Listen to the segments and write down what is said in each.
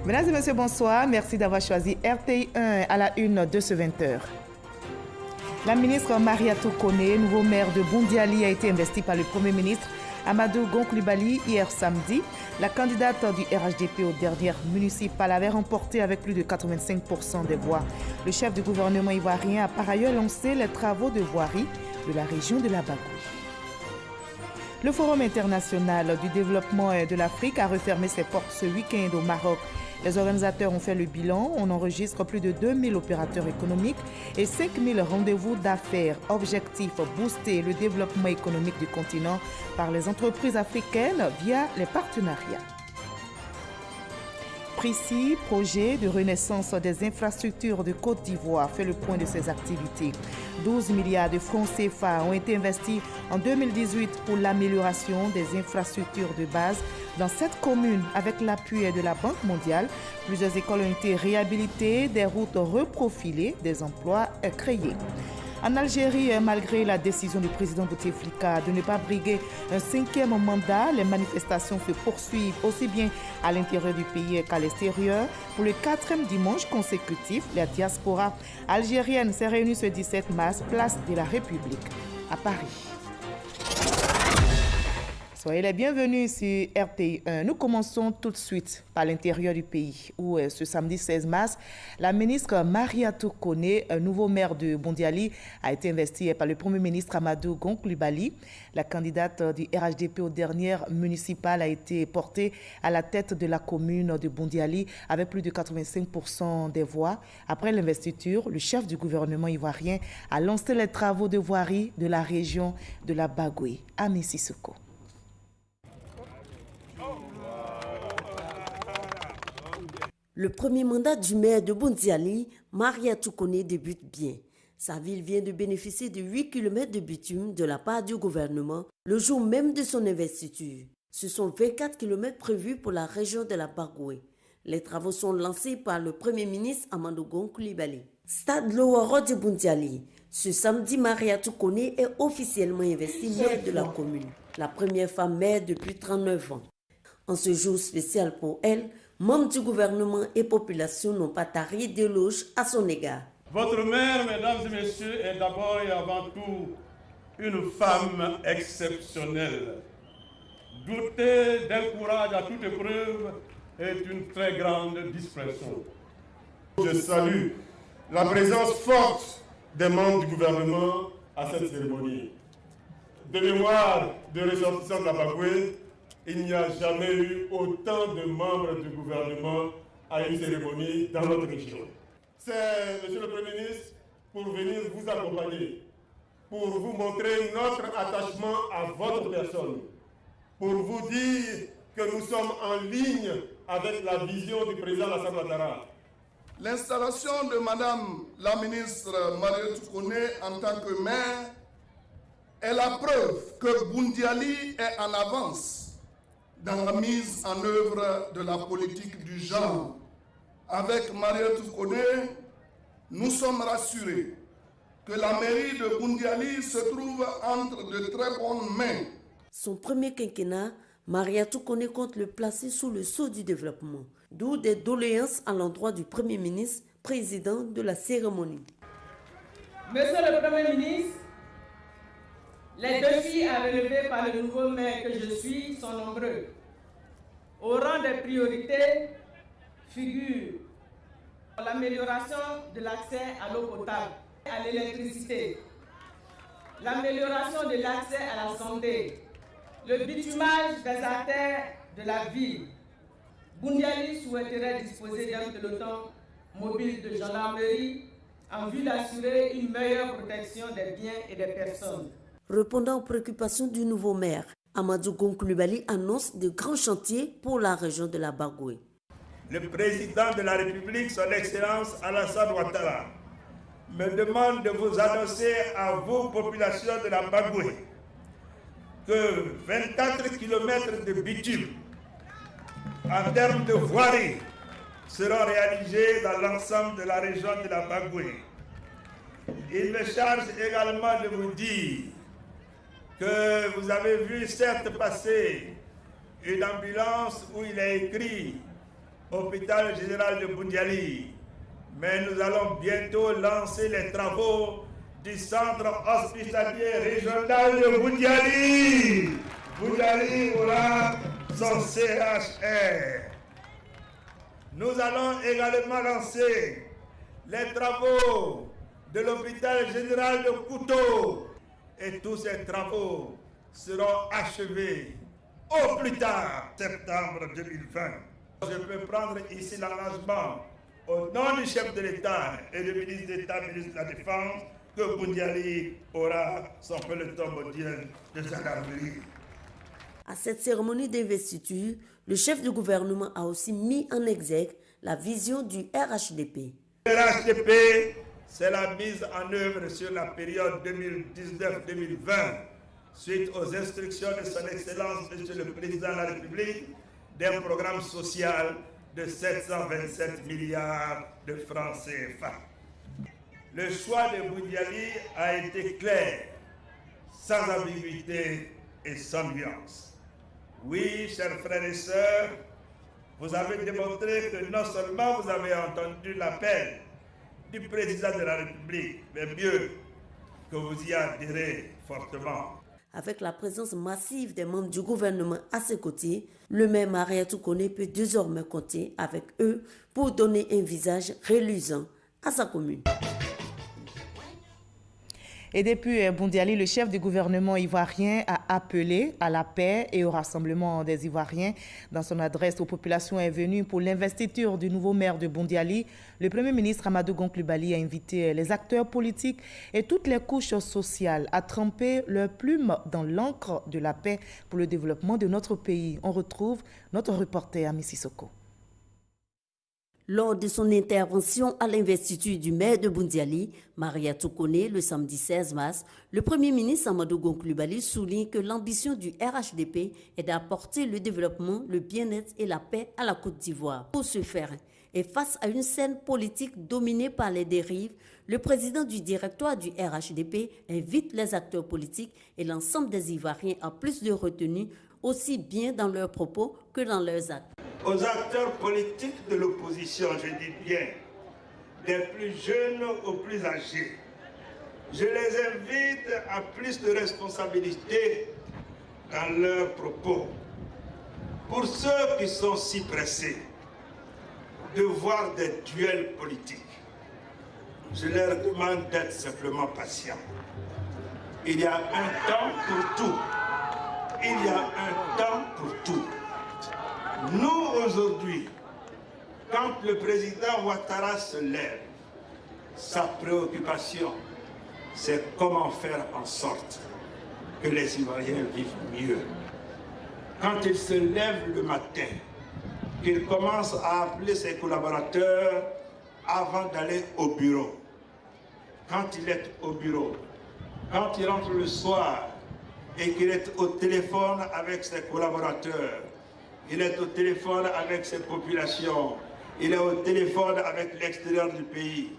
Mesdames et messieurs, bonsoir. Merci d'avoir choisi RTI 1 à la une de ce 20h. La ministre Mariatou Koné, nouveau maire de Boundiali, a été investie par le Premier ministre Amadou Gon Coulibaly hier samedi. La candidate du RHDP aux dernières municipales avait remporté avec plus de 85% des voix. Le chef du gouvernement ivoirien a par ailleurs lancé les travaux de voirie de la région de la Bagoue. Le Forum international du développement de l'Afrique a refermé ses portes ce week-end au Maroc. Les organisateurs ont fait le bilan. On enregistre plus de 2000 opérateurs économiques et 5000 rendez-vous d'affaires. Objectif, booster le développement économique du continent par les entreprises africaines via les partenariats. Précis, projet de renaissance des infrastructures de Côte d'Ivoire fait le point de ses activités. 12 milliards de francs CFA ont été investis en 2018 pour l'amélioration des infrastructures de base dans 7 communes avec l'appui de la Banque mondiale. Plusieurs écoles ont été réhabilitées, des routes reprofilées, des emplois créés. En Algérie, malgré la décision du président Bouteflika de ne pas briguer un 5e mandat, les manifestations se poursuivent aussi bien à l'intérieur du pays qu'à l'extérieur. Pour le 4e dimanche consécutif, la diaspora algérienne s'est réunie ce 17 mars, place de la République, à Paris. Soyez les bienvenus sur RTI 1. Nous commençons tout de suite par l'intérieur du pays où ce samedi 16 mars, la ministre Mariatou Koné, nouveau maire de Boundiali, a été investie par le Premier ministre Amadou Gon Coulibaly. La candidate du RHDP aux dernières municipales a été portée à la tête de la commune de Boundiali avec plus de 85% des voix. Après l'investiture, le chef du gouvernement ivoirien a lancé les travaux de voirie de la région de la Bagoue à Mississauga. Le premier mandat du maire de Boundiali, Mariatou Koné, débute bien. Sa ville vient de bénéficier de 8 km de bitume de la part du gouvernement le jour même de son investiture. Ce sont 24 km prévus pour la région de la Bagoue. Les travaux sont lancés par le Premier ministre Amadou Gon Coulibaly. Stade Lowaro de Boundiali. Ce samedi, Mariatou Koné est officiellement investie maire de la commune. La première femme maire depuis 39 ans. En ce jour spécial pour elle, membres du gouvernement et population n'ont pas tari d'éloges à son égard. Votre mère, mesdames et messieurs, est d'abord et avant tout une femme exceptionnelle. Douter d'un courage à toute épreuve est une très grande discrétion. Je salue la présence forte des membres du gouvernement à cette cérémonie. De mémoire de ressortissants de la Bagoue, il n'y a jamais eu autant de membres du gouvernement à une cérémonie dans notre région. C'est, Monsieur le Premier ministre, pour venir vous accompagner, pour vous montrer notre attachement à votre personne, pour vous dire que nous sommes en ligne avec la vision du président Alassane Ouattara. L'installation de Madame la ministre Mariatou Koné en tant que maire est la preuve que Boundiali est en avance dans la mise en œuvre de la politique du genre. Avec Mariatou Koné, nous sommes rassurés que la mairie de Boundiali se trouve entre de très bonnes mains. Son premier quinquennat, Mariatou Koné compte le placer sous le sceau du développement, d'où des doléances à l'endroit du Premier ministre, président de la cérémonie. Monsieur le Premier ministre, les défis à relever par le nouveau maire que je suis sont nombreux. Au rang des priorités figure l'amélioration de l'accès à l'eau potable, à l'électricité, l'amélioration de l'accès à la santé, le bitumage des artères de la ville. Boundiali souhaiterait disposer d'un peloton mobile de gendarmerie en vue d'assurer une meilleure protection des biens et des personnes. Répondant aux préoccupations du nouveau maire, Amadou Gon Coulibaly annonce de grands chantiers pour la région de la Bagoue. Le président de la République, son Excellence Alassane Ouattara, me demande de vous annoncer à vous, population de la Bagoue, que 24 km de bitume en termes de voirie seront réalisés dans l'ensemble de la région de la Bagoue. Il me charge également de vous dire que vous avez vu certes passer une ambulance où il est écrit hôpital général de Boundiali. Mais nous allons bientôt lancer les travaux du centre hospitalier régional de Boundiali. Boundiali aura son CHR. Nous allons également lancer les travaux de l'hôpital général de Kouto. Et tous ces travaux seront achevés au plus tard, septembre 2020. Je peux prendre ici l'engagement au nom du chef de l'État et du ministre d'État, ministre de la Défense, que Boundiali aura son peloton mondial de gendarmerie. À cette cérémonie d'investiture, le chef du gouvernement a aussi mis en exergue la vision du RHDP. Le RHDP, c'est la mise en œuvre sur la période 2019-2020, suite aux instructions de son Excellence, Monsieur le Président de la République, d'un programme social de 727 milliards de francs CFA. Le choix de Boundiali a été clair, sans ambiguïté et sans nuance. Oui, chers frères et sœurs, vous avez démontré que non seulement vous avez entendu l'appel du président de la République, mais mieux, que vous y adhérez fortement. Avec la présence massive des membres du gouvernement à ses côtés, le maire Mariatou Koné peut désormais compter avec eux pour donner un visage reluisant à sa commune. Et depuis Boundiali, le chef du gouvernement ivoirien a appelé à la paix et au rassemblement des Ivoiriens. Dans son adresse aux populations est venue pour l'investiture du nouveau maire de Boundiali. Le Premier ministre Amadou Gon Coulibaly a invité les acteurs politiques et toutes les couches sociales à tremper leurs plumes dans l'encre de la paix pour le développement de notre pays. On retrouve notre reporter Ami Sissoko. Lors de son intervention à l'investiture du maire de Boundiali, Mariatou Koné, le samedi 16 mars, le Premier ministre Amadou Gon Coulibaly souligne que l'ambition du RHDP est d'apporter le développement, le bien-être et la paix à la Côte d'Ivoire. Pour ce faire, et face à une scène politique dominée par les dérives, le président du directoire du RHDP invite les acteurs politiques et l'ensemble des Ivoiriens à plus de retenue, aussi bien dans leurs propos que dans leurs actes. Aux acteurs politiques de l'opposition, je dis bien, des plus jeunes aux plus âgés, je les invite à plus de responsabilité dans leurs propos. Pour ceux qui sont si pressés de voir des duels politiques, je leur demande d'être simplement patients. Il y a un temps pour tout. Il y a un temps pour tout. Nous, aujourd'hui, quand le président Ouattara se lève, sa préoccupation, c'est comment faire en sorte que les Ivoiriens vivent mieux. Quand il se lève le matin, qu'il commence à appeler ses collaborateurs avant d'aller au bureau. Quand il est au bureau, quand il rentre le soir et qu'il est au téléphone avec ses collaborateurs, il est au téléphone avec ses populations, il est au téléphone avec l'extérieur du pays.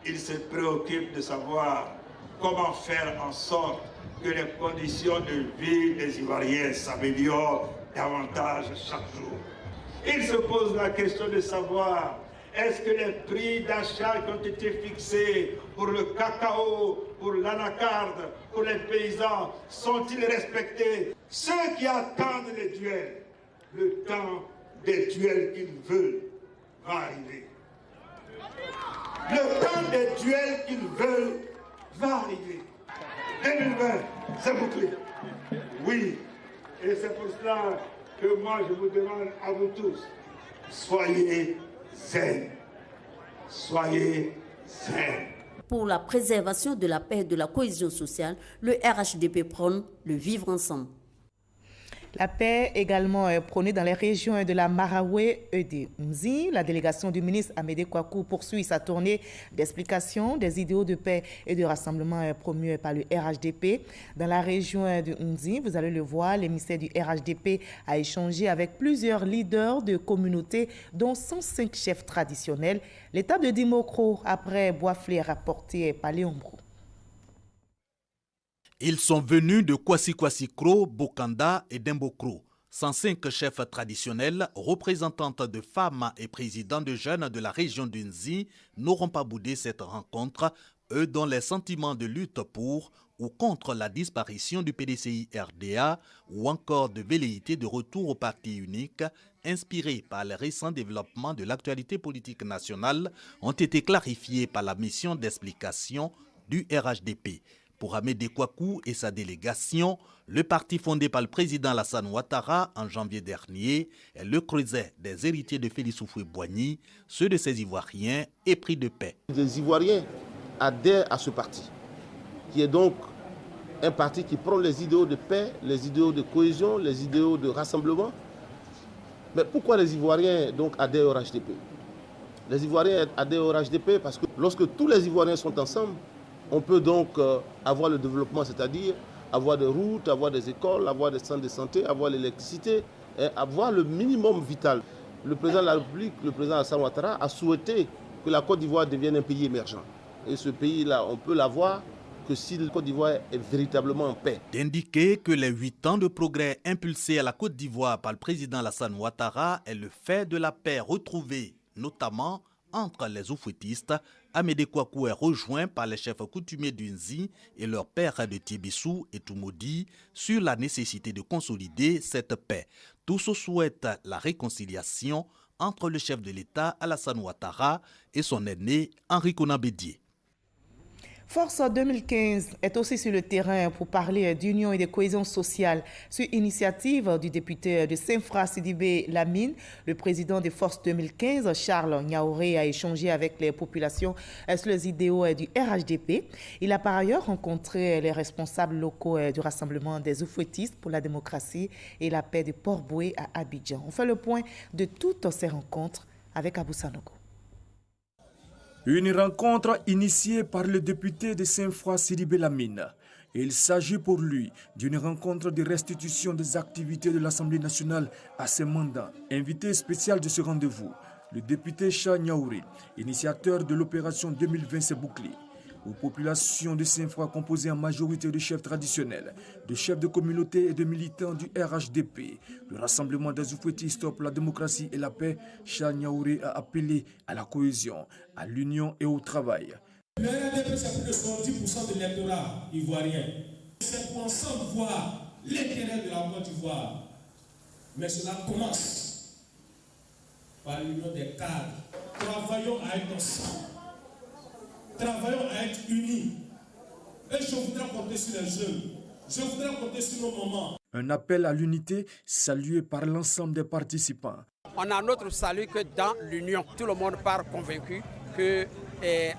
Il se préoccupe de savoir comment faire en sorte que les conditions de vie des Ivoiriens s'améliorent davantage chaque jour. Il se pose la question de savoir est-ce que les prix d'achat qui ont été fixés pour le cacao, pour l'anacarde, pour les paysans, sont-ils respectés? Ceux qui attendent les duels, le temps des duels qu'ils veulent va arriver. Le temps des duels qu'ils veulent va arriver. 2020, c'est bouclé. Oui, et c'est pour cela que moi je vous demande à vous tous, soyez zen. Soyez zen. Pour la préservation de la paix et de la cohésion sociale, le RHDP prône le vivre ensemble. La paix également prônée dans les régions de la Maraoué et de Mzi. La délégation du ministre Amédée Kouakou poursuit sa tournée d'explication des idéaux de paix et de rassemblement promus par le RHDP. Dans la région de Mzi, vous allez le voir, l'émissaire du RHDP a échangé avec plusieurs leaders de communautés, dont 105 chefs traditionnels. L'étape de Dimokro, après Boisflé, rapporté par Léon Brou. Ils sont venus de Kwasi-Kwasi-Kro, Bokanda et Dembokro. 105 chefs traditionnels, représentantes de femmes et présidents de jeunes de la région du Nzi n'auront pas boudé cette rencontre, eux dont les sentiments de lutte pour ou contre la disparition du PDCI-RDA ou encore de velléité de retour au parti unique, inspirés par les récents développements de l'actualité politique nationale, ont été clarifiés par la mission d'explication du RHDP. Pour Amédée Kouakou et sa délégation, le parti fondé par le président Alassane Ouattara en janvier dernier est le creuset des héritiers de Félix Houphouët-Boigny, ceux de ces Ivoiriens épris de paix. Les Ivoiriens adhèrent à ce parti, qui est donc un parti qui prend les idéaux de paix, les idéaux de cohésion, les idéaux de rassemblement. Mais pourquoi les Ivoiriens donc adhèrent au RHDP? Les Ivoiriens adhèrent au RHDP parce que lorsque tous les Ivoiriens sont ensemble, on peut donc avoir le développement, c'est-à-dire avoir des routes, avoir des écoles, avoir des centres de santé, avoir l'électricité, et avoir le minimum vital. Le président de la République, le président Alassane Ouattara, a souhaité que la Côte d'Ivoire devienne un pays émergent. Et ce pays-là, on peut l'avoir que si la Côte d'Ivoire est véritablement en paix. D'indiquer que les 8 ans de progrès impulsés à la Côte d'Ivoire par le président Alassane Ouattara est le fait de la paix retrouvée, notamment entre les oufouettistes. Amédée Kouakou est rejoint par les chefs coutumiers du Nzi et leurs pères de Tiébissou et Toumoudi sur la nécessité de consolider cette paix. Tous souhaitent la réconciliation entre le chef de l'État Alassane Ouattara et son aîné Henri Konan Bédié. Force 2015 est aussi sur le terrain pour parler d'union et de cohésion sociale. Sur initiative du député de Saint-Fra Sidibé Lamine, le président des Forces 2015, Charles Niaouré, a échangé avec les populations sur les idéaux du RHDP. Il a par ailleurs rencontré les responsables locaux du Rassemblement des Oufouettistes pour la démocratie et la paix de Port-Boué à Abidjan. On fait le point de toutes ces rencontres avec Abou Sanogo. Une rencontre initiée par le député de Saint-Fra Sidibé Lamine. Il s'agit pour lui d'une rencontre de restitution des activités de l'Assemblée nationale à ses mandats. Invité spécial de ce rendez-vous, le député Charles Niaouré, initiateur de l'opération 2020 s'est bouclé. Aux populations de Saint-Fra composées en majorité de chefs traditionnels, de chefs de communauté et de militants du RHDP, le Rassemblement des Oufouettistes pour la démocratie et la paix, Charles Niaouré a appelé à la cohésion, à l'union et au travail. Le RHDP, c'est plus de 70% de l'électorat ivoirien. C'est pour ensemble voir l'intérêt de la Côte d'Ivoire. Mais cela commence par l'union des cadres. Travaillons à être ensemble. Travaillons à être unis. Et je voudrais compter sur les jeunes. Je voudrais compter sur nos mamans. Un appel à l'unité salué par l'ensemble des participants. On a notre salut que dans l'union, tout le monde part convaincu que,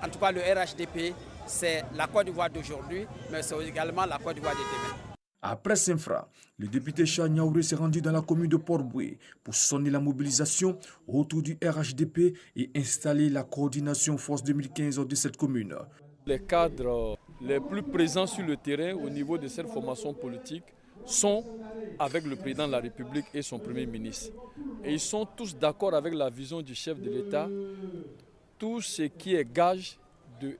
en tout cas, le RHDP, c'est la Côte d'Ivoire d'aujourd'hui, mais c'est également la Côte d'Ivoire de demain. Après Saint-Fra, le député Charles Niaouré s'est rendu dans la commune de Port-Boué pour sonner la mobilisation autour du RHDP et installer la coordination Force 2015 de cette commune. Les cadres les plus présents sur le terrain au niveau de cette formation politique sont avec le président de la République et son premier ministre. Et ils sont tous d'accord avec la vision du chef de l'État, tout ce qui est gage de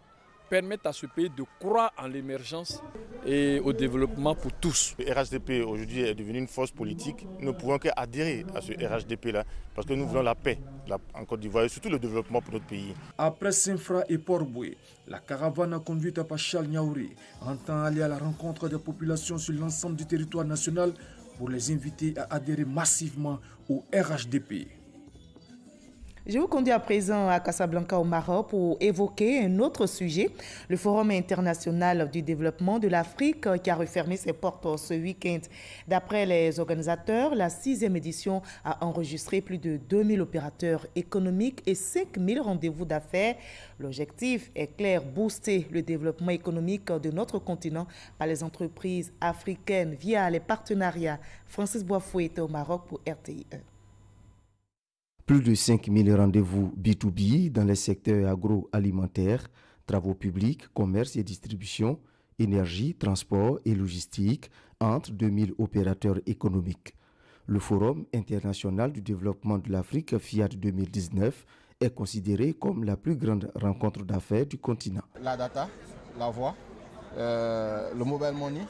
permettre à ce pays de croire en l'émergence et au développement pour tous. Le RHDP aujourd'hui est devenu une force politique. Nous ne pouvons qu'adhérer à ce RHDP-là parce que nous voulons la paix en Côte d'Ivoire et surtout le développement pour notre pays. Après Saint-Fra et Port-Boué, la caravane conduite par Charles Niaouré entend aller à la rencontre des populations sur l'ensemble du territoire national pour les inviter à adhérer massivement au RHDP. Je vous conduis à présent à Casablanca au Maroc pour évoquer un autre sujet, le Forum international du développement de l'Afrique qui a refermé ses portes ce week-end. D'après les organisateurs, la 6e édition a enregistré plus de 2000 opérateurs économiques et 5000 rendez-vous d'affaires. L'objectif est clair, booster le développement économique de notre continent par les entreprises africaines via les partenariats. Francis Boifoué était au Maroc pour RTI 1. Plus de 5000 rendez-vous B2B dans les secteurs agroalimentaires, travaux publics, commerce et distribution, énergie, transport et logistique entre 2000 opérateurs économiques. Le Forum international du développement de l'Afrique FIAT 2019 est considéré comme la plus grande rencontre d'affaires du continent. La data, la voix, le mobile money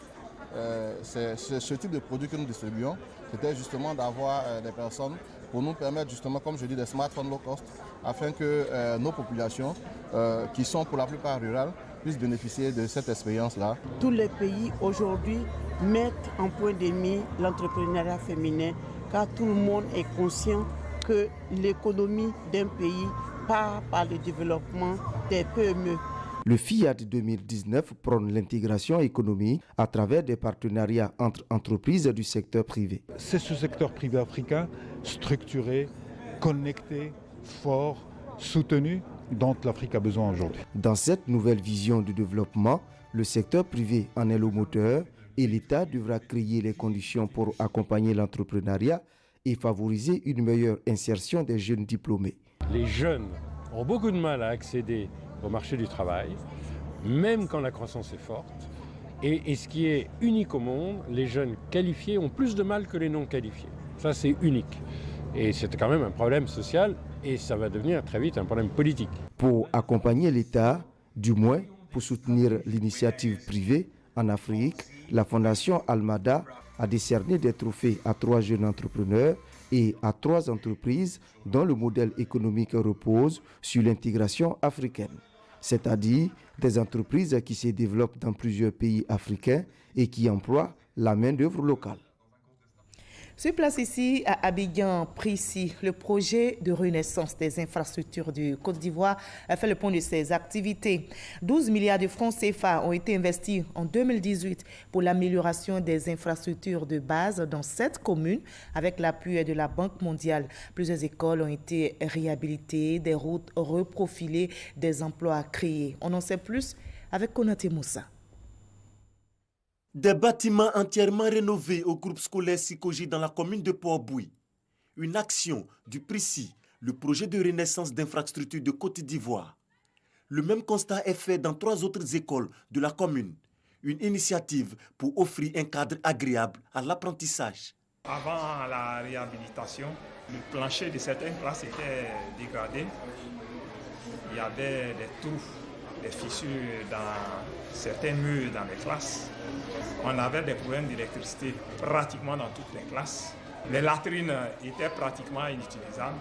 ce type de produit que nous distribuons, c'était justement d'avoir des personnes pour nous permettre justement, comme je dis, des smartphones low cost, afin que nos populations, qui sont pour la plupart rurales, puissent bénéficier de cette expérience-là. Tous les pays aujourd'hui mettent en point de mire l'entrepreneuriat féminin, car tout le monde est conscient que l'économie d'un pays part par le développement des PME. Le FIAD 2019 prône l'intégration économique à travers des partenariats entre entreprises du secteur privé. C'est ce secteur privé africain structuré, connecté, fort, soutenu dont l'Afrique a besoin aujourd'hui. Dans cette nouvelle vision du développement, le secteur privé en est le moteur et l'État devra créer les conditions pour accompagner l'entrepreneuriat et favoriser une meilleure insertion des jeunes diplômés. Les jeunes ont beaucoup de mal à accéder au marché du travail, même quand la croissance est forte. Et ce qui est unique au monde, les jeunes qualifiés ont plus de mal que les non qualifiés. Ça, c'est unique. Et c'est quand même un problème social et ça va devenir très vite un problème politique. Pour accompagner l'État, du moins pour soutenir l'initiative privée en Afrique, la Fondation Almada a décerné des trophées à 3 jeunes entrepreneurs et à 3 entreprises dont le modèle économique repose sur l'intégration africaine, c'est-à-dire des entreprises qui se développent dans plusieurs pays africains et qui emploient la main-d'œuvre locale. Sur place ici à Abidjan, Prissy, le projet de renaissance des infrastructures du Côte d'Ivoire a fait le point de ses activités. 12 milliards de francs CFA ont été investis en 2018 pour l'amélioration des infrastructures de base dans 7 communes avec l'appui de la Banque mondiale. Plusieurs écoles ont été réhabilitées, des routes reprofilées, des emplois créés. On en sait plus avec Konaté Moussa. Des bâtiments entièrement rénovés au groupe scolaire Sikoji dans la commune de Port-Bouy. Une action du Prissy, le projet de renaissance d'infrastructures de Côte d'Ivoire. Le même constat est fait dans 3 autres écoles de la commune. Une initiative pour offrir un cadre agréable à l'apprentissage. Avant la réhabilitation, le plancher de certaines classes était dégradé. Il y avait des trous, des fissures dans certains murs dans les classes. On avait des problèmes d'électricité pratiquement dans toutes les classes. Les latrines étaient pratiquement inutilisables.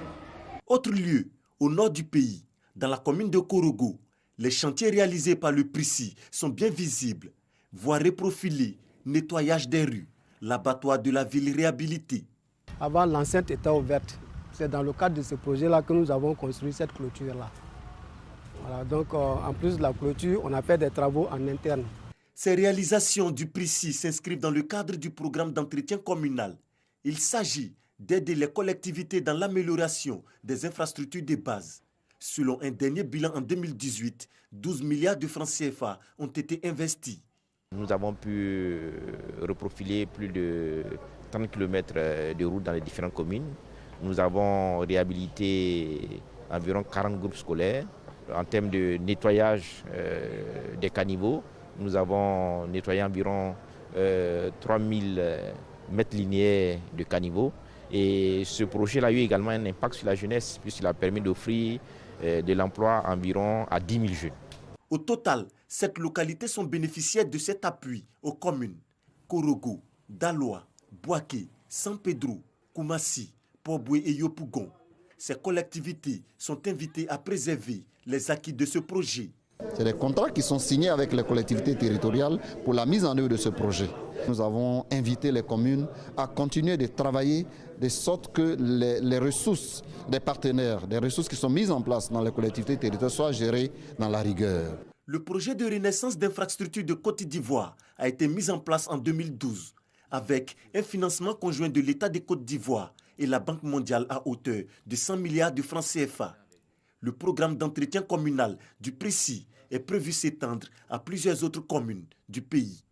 Autre lieu, au nord du pays, dans la commune de Korogo, les chantiers réalisés par le Prissy sont bien visibles. Voies reprofilées, nettoyage des rues, l'abattoir de la ville réhabilité. Avant, l'enceinte était ouverte. C'est dans le cadre de ce projet-là que nous avons construit cette clôture-là. Voilà, donc en plus de la clôture, on a fait des travaux en interne. Ces réalisations du Prissy s'inscrivent dans le cadre du programme d'entretien communal. Il s'agit d'aider les collectivités dans l'amélioration des infrastructures de base. Selon un dernier bilan en 2018, 12 milliards de francs CFA ont été investis. Nous avons pu reprofiler plus de 30 km de route dans les différentes communes. Nous avons réhabilité environ 40 groupes scolaires. En termes de nettoyage des caniveaux, nous avons nettoyé environ 3000 mètres linéaires de caniveaux. Et ce projet a eu également un impact sur la jeunesse, puisqu'il a permis d'offrir de l'emploi environ à 10 000 jeunes. Au total, 7 localités sont bénéficiaires de cet appui aux communes. Korogo, Daloa, Boaké, San Pedro, Koumassi, Port-Bouy et Yopougon. Ces collectivités sont invitées à préserver les acquis de ce projet. C'est des contrats qui sont signés avec les collectivités territoriales pour la mise en œuvre de ce projet. Nous avons invité les communes à continuer de travailler de sorte que les ressources des partenaires, des ressources qui sont mises en place dans les collectivités territoriales soient gérées dans la rigueur. Le projet de renaissance d'infrastructures de Côte d'Ivoire a été mis en place en 2012 avec un financement conjoint de l'État de Côte d'Ivoire et la Banque mondiale à hauteur de 100 milliards de francs CFA. Le programme d'entretien communal du Prissy est prévu s'étendre à plusieurs autres communes du pays.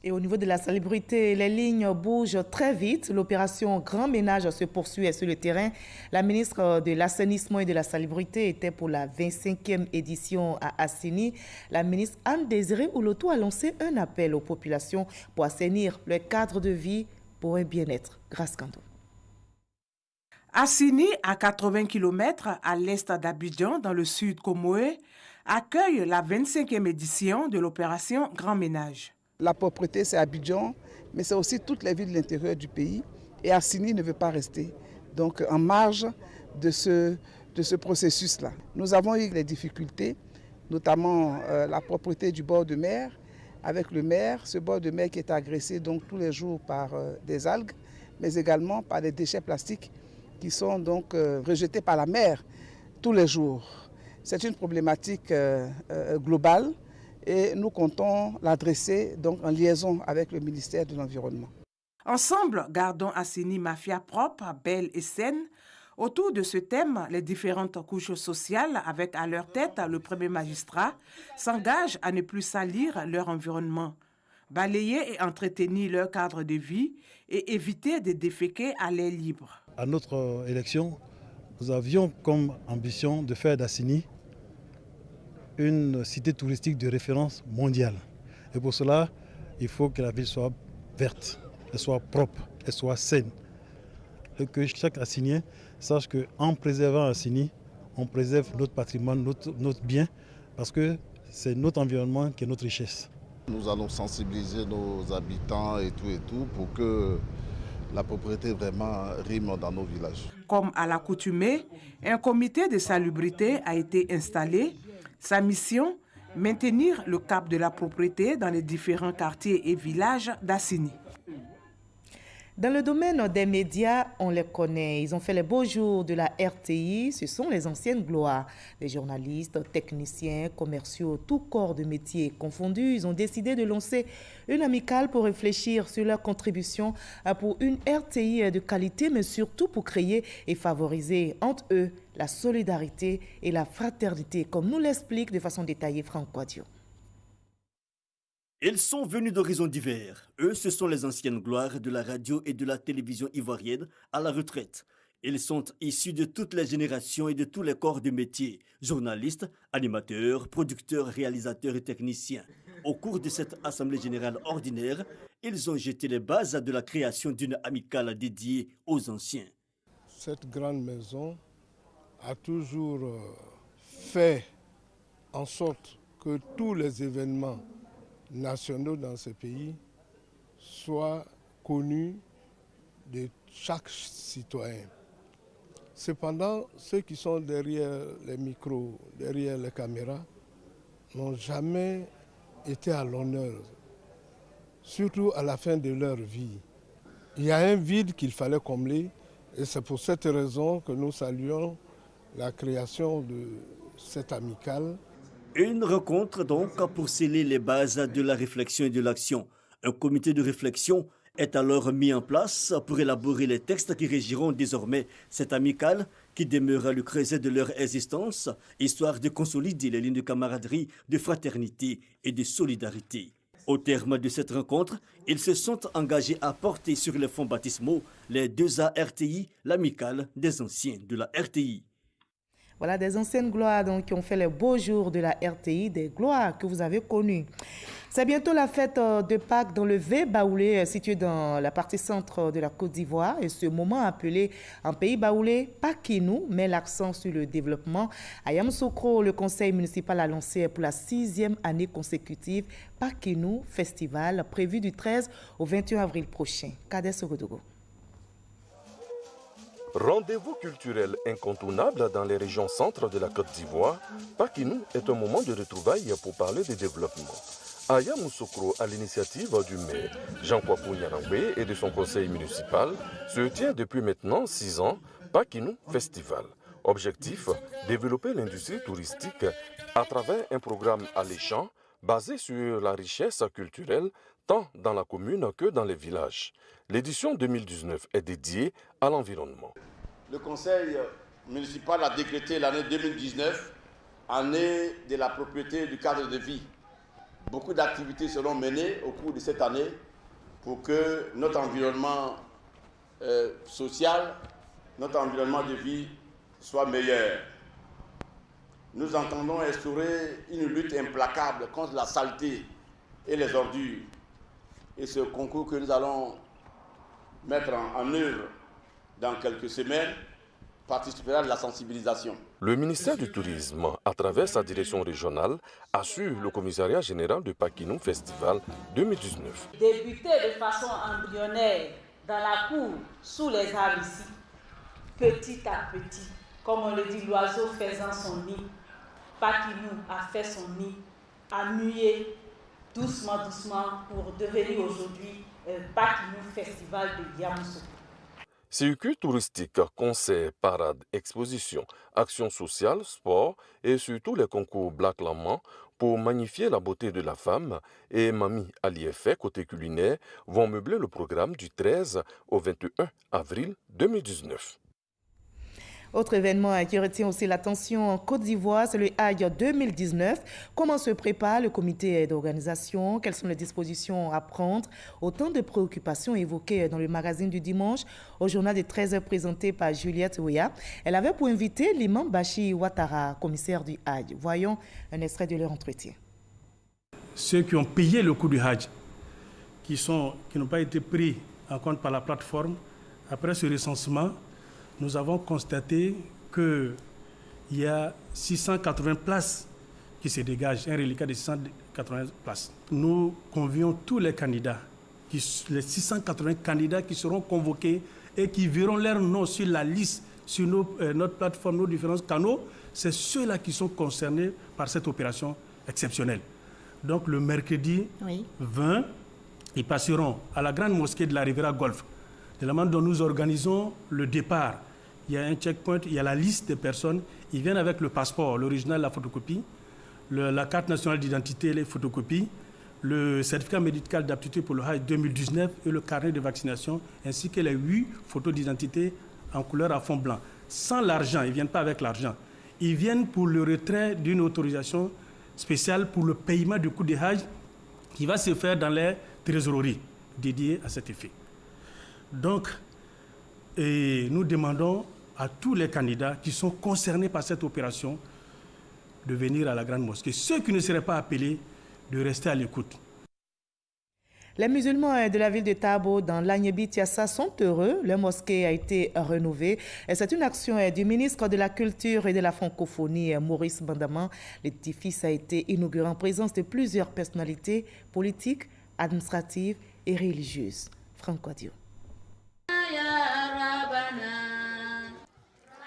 Et au niveau de la salubrité, les lignes bougent très vite. L'opération Grand Ménage se poursuit sur le terrain. La ministre de l'Assainissement et de la Salubrité était pour la 25e édition à Assini. La ministre Anne-Désirée Ouloto a lancé un appel aux populations pour assainir leur cadre de vie pour un bien-être. Grâce Kanto. Assini, à 80 km à l'est d'Abidjan, dans le sud Comoé, accueille la 25e édition de l'opération Grand Ménage. La propreté, c'est Abidjan, mais c'est aussi toutes les villes de l'intérieur du pays. Et Assini ne veut pas rester. Donc en marge de ce processus-là. Nous avons eu des difficultés, notamment la propreté du bord de mer, avec le maire, ce bord de mer qui est agressé donc tous les jours par des algues, mais également par des déchets plastiques qui sont donc rejetés par la mer tous les jours. C'est une problématique globale et nous comptons l'adresser donc en liaison avec le ministère de l'Environnement. Ensemble, gardons Assini Mafia propre, belle et saine. Autour de ce thème, les différentes couches sociales, avec à leur tête le premier magistrat, s'engagent à ne plus salir leur environnement, balayer et entretenir leur cadre de vie et éviter de déféquer à l'air libre. À notre élection, nous avions comme ambition de faire d'Assini une cité touristique de référence mondiale. Et pour cela, il faut que la ville soit verte, elle soit propre, elle soit saine. Et que chaque Assinien sache qu'en préservant Assini, on préserve notre patrimoine, notre bien, parce que c'est notre environnement qui est notre richesse. Nous allons sensibiliser nos habitants et tout pour que la propriété vraiment rime dans nos villages. Comme à l'accoutumée, un comité de salubrité a été installé. Sa mission, maintenir le cap de la propriété dans les différents quartiers et villages d'Assini. Dans le domaine des médias, on les connaît. Ils ont fait les beaux jours de la RTI. Ce sont les anciennes gloires. Les journalistes, techniciens, commerciaux, tout corps de métier confondus, ils ont décidé de lancer une amicale pour réfléchir sur leur contribution pour une RTI de qualité, mais surtout pour créer et favoriser entre eux la solidarité et la fraternité, comme nous l'explique de façon détaillée Franck Quadio. Ils sont venus d'horizons divers. Eux, ce sont les anciennes gloires de la radio et de la télévision ivoirienne à la retraite. Ils sont issus de toutes les générations et de tous les corps de métier. Journalistes, animateurs, producteurs, réalisateurs et techniciens. Au cours de cette assemblée générale ordinaire, ils ont jeté les bases de la création d'une amicale dédiée aux anciens. Cette grande maison a toujours fait en sorte que tous les événements nationaux dans ce pays soient connus de chaque citoyen. Cependant, ceux qui sont derrière les micros, derrière les caméras, n'ont jamais été à l'honneur, surtout à la fin de leur vie. Il y a un vide qu'il fallait combler et c'est pour cette raison que nous saluons la création de cette amicale. Une rencontre donc pour sceller les bases de la réflexion et de l'action. Un comité de réflexion est alors mis en place pour élaborer les textes qui régiront désormais cette amicale qui demeurera le creuset de leur existence, histoire de consolider les lignes de camaraderie, de fraternité et de solidarité. Au terme de cette rencontre, ils se sont engagés à porter sur les fonds baptismaux les 2A RTI, l'amicale des anciens de la RTI. Voilà des anciennes gloires donc, qui ont fait les beaux jours de la RTI, des gloires que vous avez connues. C'est bientôt la fête de Pâques dans le V-Baoulé, situé dans la partie centre de la Côte d'Ivoire. Et ce moment appelé en pays baoulé Pakinou met l'accent sur le développement. À Yamoussoukro, le conseil municipal a lancé pour la 6e année consécutive Pakinou Festival, prévu du 13 au 21 avril prochain. Kadès Sogodogo. Rendez-vous culturel incontournable dans les régions centres de la Côte d'Ivoire, Pakinou est un moment de retrouvailles pour parler de développement. À Yamoussoukro, à l'initiative du maire Jean Kwaku Nyanangwe et de son conseil municipal, se tient depuis maintenant 6 ans Pakinou Festival. Objectif, développer l'industrie touristique à travers un programme alléchant basé sur la richesse culturelle tant dans la commune que dans les villages. L'édition 2019 est dédiée à l'environnement. Le conseil municipal a décrété l'année 2019 année de la propriété du cadre de vie. Beaucoup d'activités seront menées au cours de cette année pour que notre environnement social, notre environnement de vie soit meilleur. Nous entendons instaurer une lutte implacable contre la saleté et les ordures. Et ce concours que nous allons mettre en œuvre dans quelques semaines participera de la sensibilisation. Le ministère du Tourisme, à travers sa direction régionale, assure le commissariat général du Pakinou Festival 2019. Débuter de façon embryonnaire dans la cour, sous les arbres ici, petit à petit, comme on le dit, l'oiseau faisant son nid. Pakinou a fait son nid, a mué doucement pour devenir aujourd'hui Pakinou Festival de Yamoussoukro. Circuit touristique, concerts, parades, expositions, actions sociales, sport et surtout les concours Black Laman pour magnifier la beauté de la femme et Mami Aliefé côté culinaire vont meubler le programme du 13 au 21 avril 2019. Autre événement qui retient aussi l'attention en Côte d'Ivoire, c'est le Hajj 2019. Comment se prépare le comité d'organisation? Quelles sont les dispositions à prendre? Autant de préoccupations évoquées dans le magazine du dimanche au journal des 13h présenté par Juliette Ouya. Elle avait pour invité l'imam Bachi Ouattara, commissaire du Hajj. Voyons un extrait de leur entretien. Ceux qui ont payé le coût du Hajj, qui n'ont pas été pris en compte par la plateforme, après ce recensement, nous avons constaté qu'il y a 680 places qui se dégagent, un reliquat de 680 places. Nous convions tous les candidats, les 680 candidats qui seront convoqués et qui verront leur nom sur la liste, sur notre plateforme, nos différents canaux. C'est ceux-là qui sont concernés par cette opération exceptionnelle. Donc le mercredi 20, ils passeront à la grande mosquée de la Riviera Golfe, de la manière dont nous organisons le départ. Il y a un checkpoint, il y a la liste des personnes. Ils viennent avec le passeport, l'original, la photocopie, la carte nationale d'identité, les photocopies, le certificat médical d'aptitude pour le Hajj 2019 et le carnet de vaccination, ainsi que les 8 photos d'identité en couleur à fond blanc. Sans l'argent, ils ne viennent pas avec l'argent. Ils viennent pour le retrait d'une autorisation spéciale pour le paiement du coût des Hajj qui va se faire dans les trésoreries dédiées à cet effet. Donc, nous demandons à tous les candidats qui sont concernés par cette opération de venir à la Grande Mosquée. Ceux qui ne seraient pas appelés, de rester à l'écoute. Les musulmans de la ville de Tabo, dans l'Agnébi-Tiassa, sont heureux. Leur mosquée a été rénovée. C'est une action du ministre de la Culture et de la Francophonie, Maurice Bandaman. L'édifice a été inauguré en présence de plusieurs personnalités politiques, administratives et religieuses. Franck Quadio.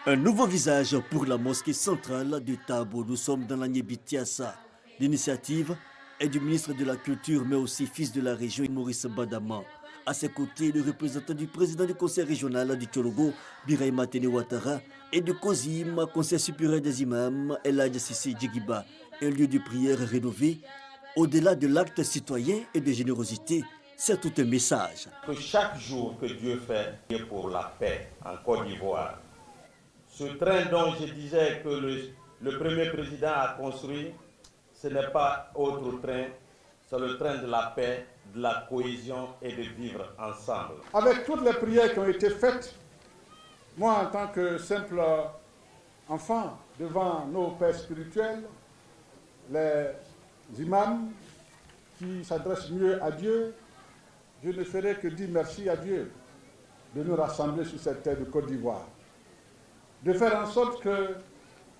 Un nouveau visage pour la mosquée centrale de Tabo. Nous sommes dans l'Agnébi-Tiassa. L'initiative est du ministre de la Culture, mais aussi fils de la région, Maurice Bandaman. À ses côtés, le représentant du président du conseil régional du Tchologo, Birahima Tene Ouattara, et de COSIM, Conseil supérieur des imams, El Hadj Sissi Djigiba, un lieu de prière rénové. Au-delà de l'acte citoyen et de générosité, c'est tout un message. Que chaque jour que Dieu fait est pour la paix en Côte d'Ivoire. Ce train dont je disais que le premier président a construit, ce n'est pas autre train, c'est le train de la paix, de la cohésion et de vivre ensemble. Avec toutes les prières qui ont été faites, moi en tant que simple enfant devant nos pères spirituels, les imams qui s'adressent mieux à Dieu, je ne ferai que dire merci à Dieu de nous rassembler sur cette terre de Côte d'Ivoire. De faire en sorte que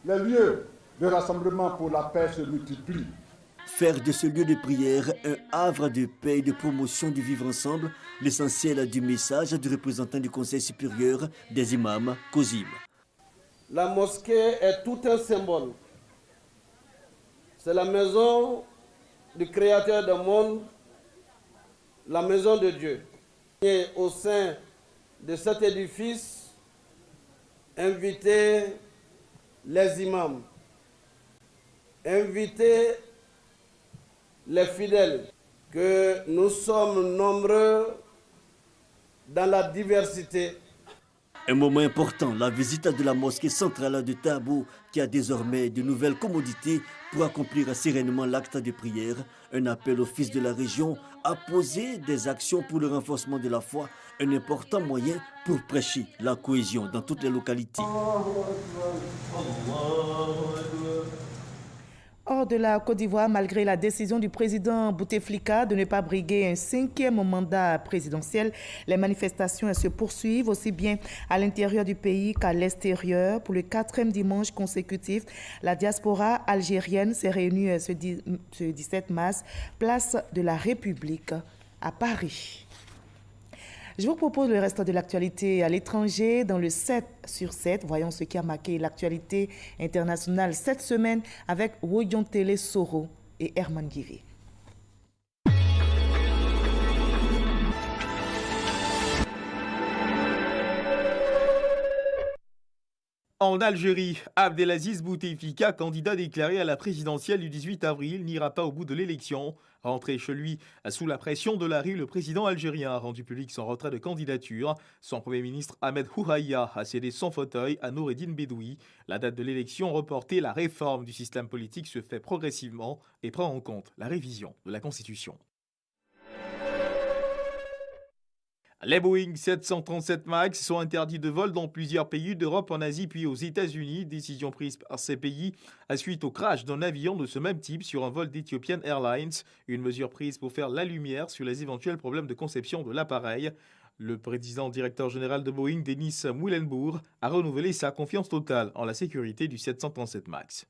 les lieux de rassemblement pour la paix se multiplient. Faire de ce lieu de prière un havre de paix et de promotion du vivre ensemble, l'essentiel du message du représentant du Conseil supérieur des imams, COSIM. La mosquée est tout un symbole. C'est la maison du Créateur du monde, la maison de Dieu. Et au sein de cet édifice, inviter les imams, inviter les fidèles, que nous sommes nombreux dans la diversité. Un moment important, la visite de la mosquée centrale de Tabo, qui a désormais de nouvelles commodités pour accomplir sereinement l'acte de prière. Un appel au fils de la région à poser des actions pour le renforcement de la foi, un important moyen pour prêcher la cohésion dans toutes les localités. Hors de la Côte d'Ivoire, malgré la décision du président Bouteflika de ne pas briguer un 5e mandat présidentiel, les manifestations se poursuivent aussi bien à l'intérieur du pays qu'à l'extérieur. Pour le 4e dimanche consécutif, la diaspora algérienne s'est réunie ce 17 mars, place de la République à Paris. Je vous propose le reste de l'actualité à l'étranger dans le 7 sur 7. Voyons ce qui a marqué l'actualité internationale cette semaine avec Woyontele Soro et Herman Guivé. En Algérie, Abdelaziz Bouteflika, candidat déclaré à la présidentielle du 18 avril, n'ira pas au bout de l'élection. Rentré chez lui sous la pression de la rue, le président algérien a rendu public son retrait de candidature. Son premier ministre Ahmed Houhaïa a cédé son fauteuil à Noureddine Bedoui. La date de l'élection reportée, la réforme du système politique se fait progressivement et prend en compte la révision de la Constitution. Les Boeing 737 MAX sont interdits de vol dans plusieurs pays d'Europe, en Asie puis aux États-Unis. Décision prise par ces pays à suite au crash d'un avion de ce même type sur un vol d'Ethiopian Airlines. Une mesure prise pour faire la lumière sur les éventuels problèmes de conception de l'appareil. Le président directeur général de Boeing, Dennis Muilenburg, a renouvelé sa confiance totale en la sécurité du 737 MAX.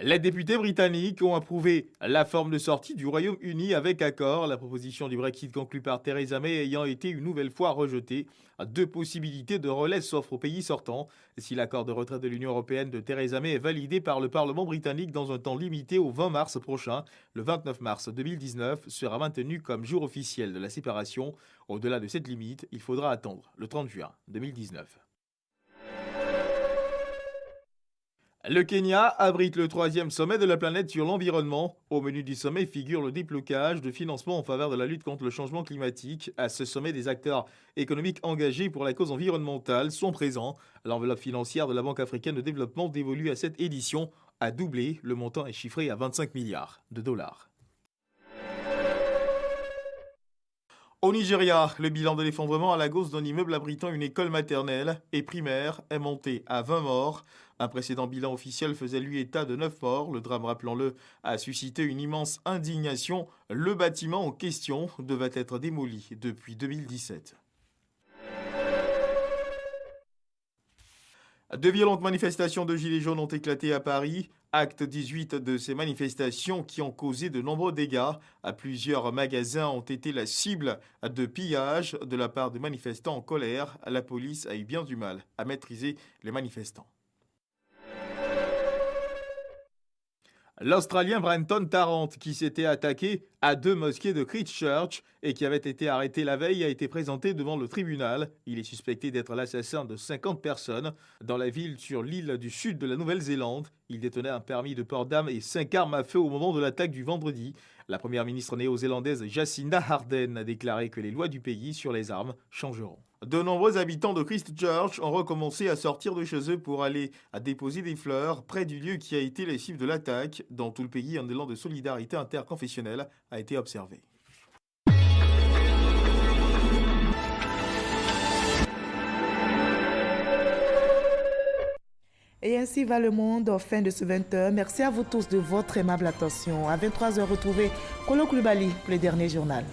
Les députés britanniques ont approuvé la forme de sortie du Royaume-Uni avec accord. La proposition du Brexit conclue par Theresa May ayant été une nouvelle fois rejetée. 2 possibilités de relais s'offrent aux pays sortants. Si l'accord de retrait de l'Union européenne de Theresa May est validé par le Parlement britannique dans un temps limité au 20 mars prochain, le 29 mars 2019 sera maintenu comme jour officiel de la séparation. Au-delà de cette limite, il faudra attendre le 30 juin 2019. Le Kenya abrite le 3e sommet de la planète sur l'environnement. Au menu du sommet figure le déblocage de financements en faveur de la lutte contre le changement climatique. À ce sommet, des acteurs économiques engagés pour la cause environnementale sont présents. L'enveloppe financière de la Banque africaine de développement dévolue à cette édition a doublé. Le montant est chiffré à 25 milliards de dollars. Au Nigeria, le bilan de l'effondrement à Lagos d'un immeuble abritant une école maternelle et primaire est monté à 20 morts. Un précédent bilan officiel faisait lui état de 9 morts. Le drame, rappelons-le, a suscité une immense indignation. Le bâtiment en question devait être démoli depuis 2017. De violentes manifestations de gilets jaunes ont éclaté à Paris. Acte 18 de ces manifestations qui ont causé de nombreux dégâts. Plusieurs magasins ont été la cible de pillages de la part de manifestants en colère. La police a eu bien du mal à maîtriser les manifestants. L'Australien Brenton Tarrant, qui s'était attaqué à 2 mosquées de Christchurch et qui avait été arrêté la veille, a été présenté devant le tribunal. Il est suspecté d'être l'assassin de 50 personnes dans la ville sur l'île du sud de la Nouvelle-Zélande. Il détenait un permis de port d'armes et 5 armes à feu au moment de l'attaque du vendredi. La première ministre néo-zélandaise Jacinda Ardern a déclaré que les lois du pays sur les armes changeront. De nombreux habitants de Christchurch ont recommencé à sortir de chez eux pour aller à déposer des fleurs près du lieu qui a été la cible de l'attaque. Dans tout le pays, un élan de solidarité interconfessionnelle a été observé. Et ainsi va le monde, fin de ce 20h. Merci à vous tous de votre aimable attention. À 23h, retrouvez Kolo Koulibaly pour le dernier journal.